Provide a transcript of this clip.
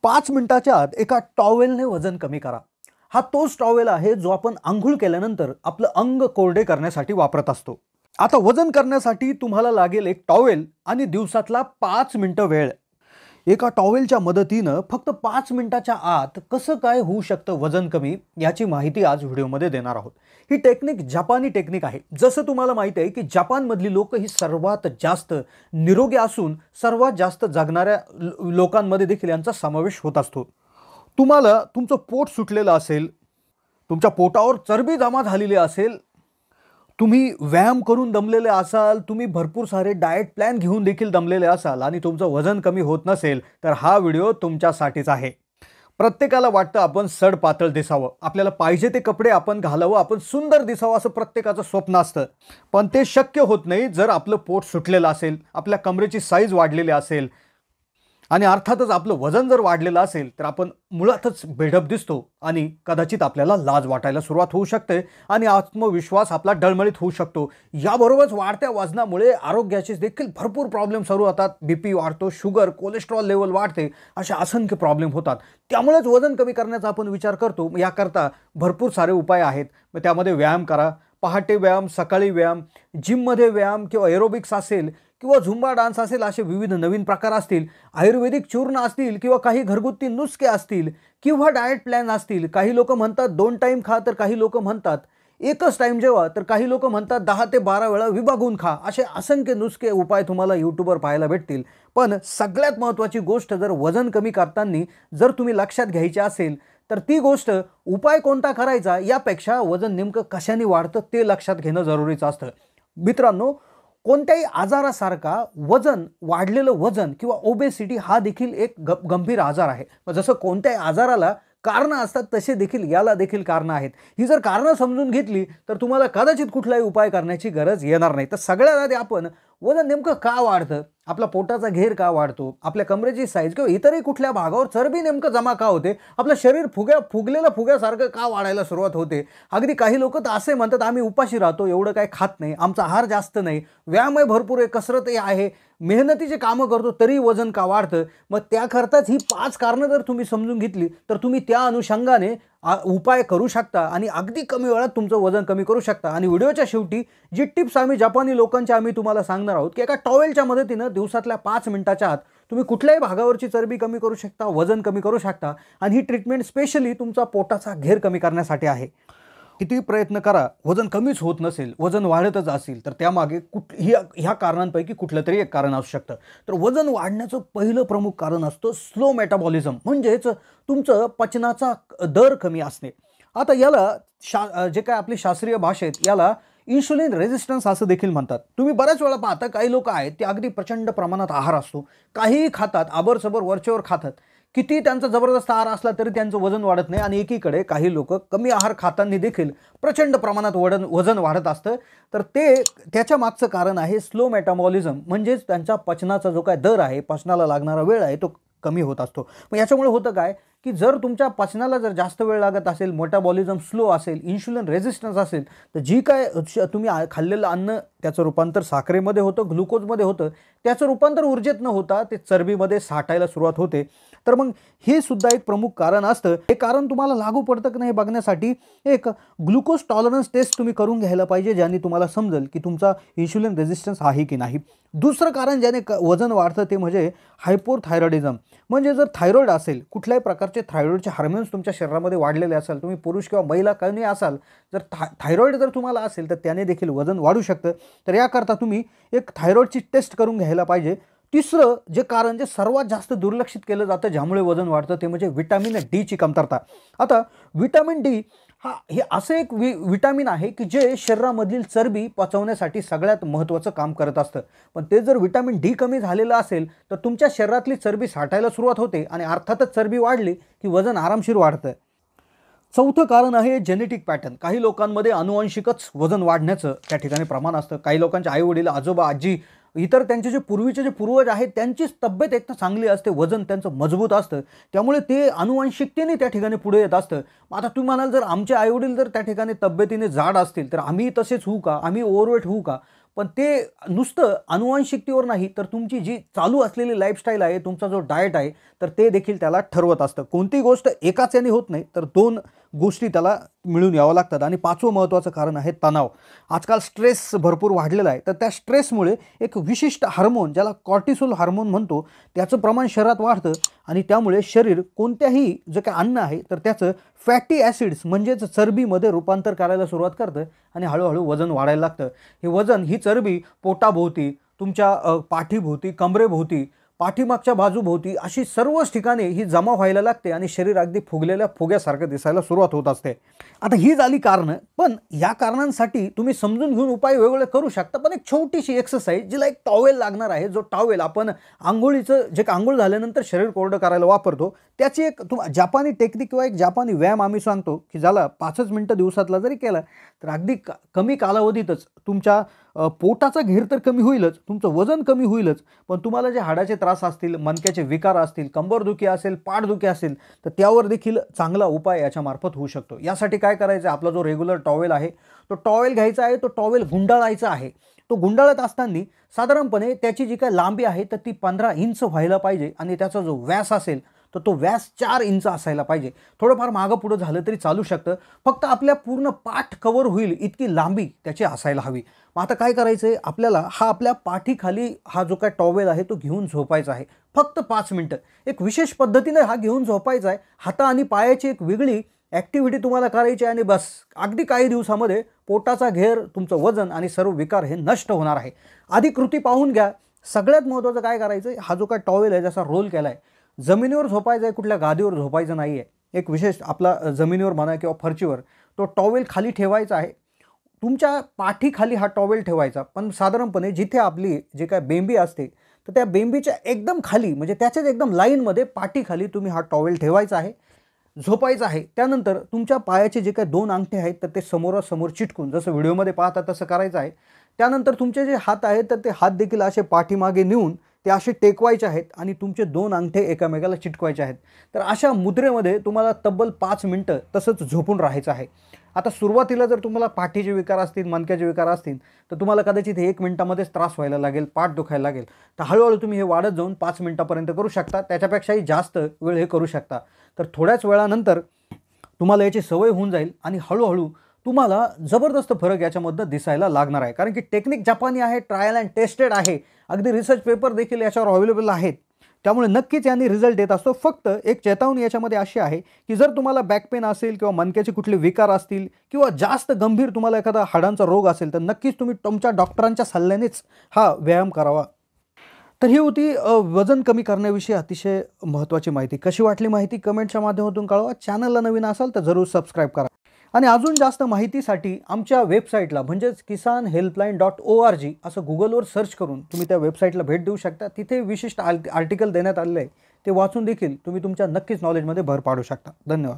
5 मिनिटाच्या आत एका टॉवेलने वजन कमी करा। हा तोच टॉवेल आहे जो आपण अंघोळ केल्यानंतर आपलं अंग कोरडे करण्यासाठी वापरत असतो। आता वजन करण्यासाठी तुम्हाला लागेल एक टॉवेल आणि दिवसातला 5 मिनिटं वेळ। एका टॉवेलच्या मदतीने फक्त 5 मिनिटाच्या आत कसं काय होऊ शकतं वजन कमी याची माहिती आज व्हिडिओमध्ये देणार आहोत। ही टेक्निक जपानी टेक्निक आहे। जसं तुम्हाला माहिती आहे की जपानमधली लोक ही सर्वात जास्त निरोगी असून सर्वात जास्त जगणाऱ्या लोकांमध्ये देखील यांचा समावेश होत असतो। तुम्हाला तुमचं पोट सुटलेलं असेल, तुमच्या पोटावर चरबी जमा झालेली असेल, तुम्ही व्यायाम करून दमलेले असाल, तुम्ही भरपूर सारे डाएट प्लॅन घेऊन देखील दमलेले असाल आणि तुमचं वजन कमी होत नसेल तर हा व्हिडिओ तुमच्यासाठीच आहे। प्रत्येकाला वाटतं आपण सड पातळ दिसावं, आपल्याला पाहिजे ते कपडे आपण घालावं, आपण सुंदर दिसावं असं प्रत्येकाचं स्वप्न असतं। पण ते शक्य होत नाही जर आपलं पोट सुटलेलं असेल, आपल्या कमरेची साईज वाढलेली असेल आणि अर्थातच आपलं वजन जर वाढलेलं असेल तर आपण मुळातच बेढप दिसतो आणि कदाचित आपल्याला लाज वाटायला सुरुवात होऊ शकते आणि आत्मविश्वास आपला डळमळीत होऊ शकतो। याबरोबरच वाढत्या वजनामुळे आरोग्याचे देखील भरपूर प्रॉब्लेम सुरू होतात। बीपी वाढतो, शुगर, कोलेस्ट्रॉल लेवल वाढते, अशा असंख्य प्रॉब्लेम होतात। त्यामुळेच वजन कमी करण्याचा आपण विचार करतो। याकरता भरपूर सारे उपाय आहेत। मग त्यामध्ये व्यायाम करा, पहाटे व्यायाम, सकाळी व्यायाम, जिममध्ये व्यायाम किंवा एरोबिक्स असेल किंवा झुंबा डान्स असेल, असे विविध नवीन प्रकार असतील, आयुर्वेदिक चूर्ण असतील किंवा काही घरगुती नुस्खे असतील किंवा डाएट प्लॅन असतील। काही लोक म्हणतात 2 टाइम खा, तर काही लोक म्हणतात एकच टाइम जेवा, तर काही लोक म्हणतात 10 ते 12 वेळा विभागून खा। असे असंख्य नुस्खे उपाय तुम्हाला यूट्यूबवर पाहायला भेटतील। पण सगळ्यात महत्त्वाची गोष्ट जर वजन कमी करताना जर तुम्ही लक्षात घ्यायची असेल तर ती गोष्ट उपाय कोणता करायचा यापेक्षा वजन नेमकं कशाने वाढतं ते लक्षात घेणं जरुरीचं असतं। मित्रांनो, कोणत्याही आजारासारखा वजन वाढलेलं वजन किंवा ओबेसिटी हा देखील एक गंभीर आजार आहे। जसं कोणत्याही आजाराला कारण असतात तसे देखील याला देखील कारण आहेत। ही जर कारण समजून घेतली तर तुम्हाला कदाचित कुठलाही उपाय करण्याची गरज येणार नाही। तर सगळ्यात आधी आपण वजन नेमकं का वाढतं, आपला पोटाचा घेर का वाढतो, आपल्या कमरेची साईज किंवा इतरही कुठल्या भागावर चरबी नेमकं जमा का होते, आपलं शरीर फुगलेलं फुग्यासारखं का वाढायला सुरुवात होते। अगदी काही लोक तर असे म्हणतात आम्ही उपाशी राहतो, एवढं काही खात नाही, आमचा आहार जास्त नाही, व्यायामही भरपूर आहे, कसरतही आहे, मेहनतीचे कामं करतो तरी वजन का वाढतं। मग त्याकरताच ही 5 कारणं जर तुम्ही समजून घेतली तर तुम्ही त्या अनुषंगाने उपाय करू शकता आणि अगदी कमी वेळात तुमचं वजन कमी करू शकता। आणि व्हिडिओच्या शेवटी जी टिप्स आम्ही जपानी लोकांच्या आम्ही तुम्हाला सांगणार आहोत की एका टॉवेलच्या मदतीने दिवसातल्या 5 मिनिटाच्या आत तुम्ही कुठल्याही भागावरची चरबी कमी करू शकता, वजन कमी करू शकता। आणि ही ट्रीटमेंट स्पेशली तुमचा पोटाचा घेर कमी करण्यासाठी आहे। किती प्रयत्न करा, वजन कमीच होत नसेल, वजन वाढतच असेल तर त्यामागे ह्या कारणांपैकी कुठलं तरी एक कारण असू शकतं। तर वजन वाढण्याचं पहिलं प्रमुख कारण असतं स्लो मेटाबॉलिझम, म्हणजेच तुमचं पचनाचा दर कमी असणे। आता याला जे काय आपली शास्त्रीय भाषेत याला इन्शुलिन रेजिस्टन्स असं देखील म्हणतात। तुम्ही बऱ्याच वेळा पाहता काही लोक आहेत ते अगदी प्रचंड प्रमाणात आहार असतो, काहीही खातात, आबरसबर वरचेवर खातात, किती त्यांचा जबरदस्त आहार असला तरी त्यांचं वजन वाढत नाही। आणि एकीकडे काही लोक कमी आहार खाताना देखील प्रचंड प्रमाणात वजन वाढत असतं। तर त्याच्या मागचं कारण आहे स्लो मेटाबॉलिझम, म्हणजेच त्यांचा पचनाचा जो काय दर आहे, पचनाला लागणारा वेळ आहे तो कमी होत असतो। मग याच्यामुळे होतं काय की जर तुमच्या पचनाला जर जास्त वेळ लागत असेल, मेटाबॉलिझम स्लो असेल, इन्शुलिन रेजिस्टन्स असेल, तर जी काय तुम्ही खाल्लेलं अन्न त्याचं रूपांतर साखरेमध्ये होतं, ग्लुकोजमध्ये होतं, त्याचं रूपांतर ऊर्जेत न होता ते चरबीमध्ये साठायला सुरुवात होते। तर मग हे सुद्धा एक प्रमुख कारण असतं। हे कारण तुम्हाला लागू पडतं की नाही बघण्यासाठी एक ग्लुकोज टॉलरन्स टेस्ट तुम्ही करून घ्यायला पाहिजे, ज्याने तुम्हाला समजेल की तुमचा इन्शुलिन रेजिस्टन्स आहे की नाही। दुसरं कारण ज्याने वजन वाढतं ते म्हणजे हायपोथायरॉइडिझम, म्हणजे जर थायरॉइड असेल, कुठल्याही प्रकारचे थायरॉइडचे हार्मोन्स तुमच्या शरीरामध्ये वाढलेले असाल, तुम्ही पुरुष किंवा महिला काही असाल, जर थायरॉइड जर तुम्हाला असेल तर त्याने देखील वजन वाढू शकतं। तर याकरता तुम्ही एक थायरॉइडची टेस्ट करून घ्यायला पाहिजे। तिसरं जे कारण जे सर्वात जास्त दुर्लक्षित केलं जातं ज्यामुळे वजन वाढतं ते म्हणजे व्हिटॅमिन डी ची कमतरता। आता व्हिटॅमिन डी हे असं एक व्हिटॅमिन आहे की जे शरीरामधील चरबी पचवण्यासाठी सगळ्यात महत्त्वाचं काम करत असतं। पण ते जर व्हिटॅमिन डी कमी झालेलं असेल तर तुमच्या शरीरातली चरबी साठायला सुरुवात होते आणि अर्थातच चरबी वाढली की वजन आरामशीर वाढतं। चौथं कारण आहे जेनेटिक पॅटर्न। काही लोकांमध्ये अनुवांशिकच वजन वाढण्याचं त्या ठिकाणी प्रमाण असतं। काही लोकांचे आई वडील, आजोबा, आजी, इतर त्यांचे जे पूर्वीचे जे पूर्वज आहेत त्यांचीच तब्येत एकदम चांगली असते, वजन त्यांचं मजबूत असतं, त्यामुळे ते अनुवांशिकतेने त्या ठिकाणी पुढे येत असतं। आता तुम्ही म्हणाल जर आमचे आईवडील जर त्या ठिकाणी तब्येतीने जाड असतील तर आम्ही तसेच होऊ का, आम्ही ओव्हरवेट होऊ का? पण ते नुसतं अनुवांशिकतेवर नाही, तर तुमची जी चालू असलेली लाईफस्टाईल आहे, तुमचा जो डाएट आहे, तर ते देखील त्याला ठरवत असतं. कोणतीही गोष्ट एकाच याने होत नाही, तर 2 गोष्टी त्याला मिळून यावं लागतात. आणि 5वं महत्त्वाचं कारण आहे तणाव. आजकाल स्ट्रेस भरपूर वाढलेला आहे, तर त्या स्ट्रेसमुळे एक विशिष्ट हार्मोन, ज्याला कॉर्टिसोल हार्मोन म्हणतो, त्याचं प्रमाण शरीरात वाढतं आणि त्यामुळे शरीर कोणत्याही जे काही अन्न आहे तर त्याचं फॅटी ॲसिड्स म्हणजेच चरबीमध्ये रूपांतर करायला सुरुवात करतं आणि हळूहळू वजन वाढायला लागतं. ही चरबी पोटाभोवती, तुमच्या पाठीभोवती, कमरेभोवती, पाठीमागच्या बाजूभोवती अशी सर्वच ठिकाणी ही जमा व्हायला लागते आणि शरीर अगदी फुगलेल्या फुग्यासारखं दिसायला सुरुवात होत असते. आता ही झाली कारणं, पण या कारणांसाठी तुम्ही समजून घेऊन उपाय वेगवेगळे करू शकता. पण एक छोटीशी एक्सरसाइज, जिला एक टॉवेल लागणार आहे, जो टॉवेल आपण अंघोळीचं जे अंघोळ झाल्यानंतर शरीर कोरडं करायला वापरतो, त्याची एक जापानी टेक्निक किंवा एक जापानी व्यायाम आम्ही सांगतो, की ज्याला 5च मिनिटं दिवसातला जरी केला तर अगदी कमी कालावधीतच तुमच्या पोटाचा घेर तर कमी होईलच, तुमचं वजन कमी होईलच, पण तुम्हाला जे हाडाचे त्रास असतील, मणक्याचे विकार असतील, कंबरदुखी असेल, पाठदुखी असेल, तर त्यावर देखील चांगला उपाय याच्यामार्फत होऊ शकतो. यासाठी काय करायचं आहे, आपला जो रेग्युलर टॉवेल आहे तो टॉवेल घ्यायचा आहे, तो टॉवेल गुंडाळायचा आहे. तो गुंडाळत असताना साधारणपणे त्याची जी काय लांबी आहे तर ती 15 इंच व्हायला पाहिजे आणि त्याचा जो व्यास असेल तर तो व्यास 4 इंच असायला पाहिजे. थोडंफार मागं पुढं झालं तरी चालू शकतं, फक्त आपल्या पूर्ण पाठ कव्हर होईल इतकी लांबी त्याची असायला हवी. मग आता काय करायचं आहे, आपल्याला आपल्या पाठीखाली हा जो काय टॉवेल आहे तो घेऊन झोपायचा आहे फक्त 5 मिनिटं. एक विशेष पद्धतीने हा घेऊन झोपायचा आहे. हाता आणि पायाची एक वेगळी ॲक्टिव्हिटी तुम्हाला करायची आहे आणि बस अगदी काही दिवसामध्ये पोटाचा घेर, तुमचं वजन आणि सर्व विकार हे नष्ट होणार आहे. आधी कृती पाहून घ्या. सगळ्यात महत्त्वाचं काय करायचं आहे, हा जो काय टॉवेल आहे जसा रोल केला आहे, जमिनीवर झोपायचं आहे, कुठल्या गादीवर झोपायचं नाही आहे. एक विशेष आपला जमिनीवर म्हणा किंवा फरशीवर तो टॉवेल खाली ठेवायचा आहे. तुमच्या पाठीखाली हा टॉवेल ठेवायचा, पण साधारणपणे जिथे आपली जे काय बेंबी असते तर त्या बेंबीच्या एकदम खाली, म्हणजे त्याच्याच एकदम लाईनमध्ये पाठीखाली तुम्ही हा टॉवेल ठेवायचा आहे, झोपायचं आहे. त्यानंतर तुमच्या पायाचे जे काही 2 अंगठे आहेत तर ते समोरासमोर चिटकून, जसं व्हिडिओमध्ये पाहता तसं करायचं आहे. त्यानंतर तुमचे जे हात आहेत तर ते हात देखील असे पाठीमागे नेऊन ते असे टेकवायचे आहेत आणि तुमचे 2 अंगठे एकमेकाला चिटकवायचे आहेत. तर अशा मुद्रेमध्ये तुम्हाला तब्बल 5 मिनिटं तसंच झोपून राहायचं आहे. आता सुरुवातीला जर तुम्हाला पाठीचे विकार असतील, मणक्याचे विकार असतील, तर तुम्हाला कदाचित 1 मिनिटामध्येच त्रास व्हायला लागेल, पाठ दुखायला लागेल. तर हळूहळू तुम्ही हे वाढत जाऊन 5 मिनिटापर्यंत करू शकता. त्याच्यापेक्षाही जास्त वेळ हे करू शकता. तर थोड्याच वेळानंतर तुम्हाला याची सवय होऊन जाईल आणि हळूहळू तुम्हाला जबरदस्त फरक याच्यामधनं दिसायला लागणार आहे. कारण की टेक्निक जपानी आहे, ट्रायल अँड टेस्टेड आहे. अगदी रिसर्च पेपर देखील याच्यावर अवेलेबल आहेत. त्यामुळे नक्कीच यांनी रिझल्ट येत असतो. फक्त एक चेतावणी याच्यामध्ये अशी आहे, की जर तुम्हाला बॅक पेन असेल किंवा मणक्याचे कुठले विकार असतील किंवा जास्त गंभीर तुम्हाला एखादा हाडांचा रोग असेल, तर नक्कीच तुम्ही तुमच्या डॉक्टरांच्या सल्ल्यानेच हा व्यायाम करावा. तर ही होती वजन कमी करण्याविषयी अतिशय महत्त्वाची माहिती. कशी वाटली माहिती कमेंटच्या माध्यमातून कळवा. चॅनलला नवीन असाल तर जरूर सबस्क्राईब करा. आणि अजून जास्त माहितीसाठी आमच्या वेबसाईटला म्हणजेच kisanhelpline.org असं गुगलवर सर्च करून तुम्ही त्या वेबसाईटला भेट देऊ शकता. तिथे विशिष्ट आर्टिकल देण्यात आलेलं आहे, ते वाचून देखील तुम्ही तुमच्या नक्कीच नॉलेजमध्ये भर पाडू शकता. धन्यवाद.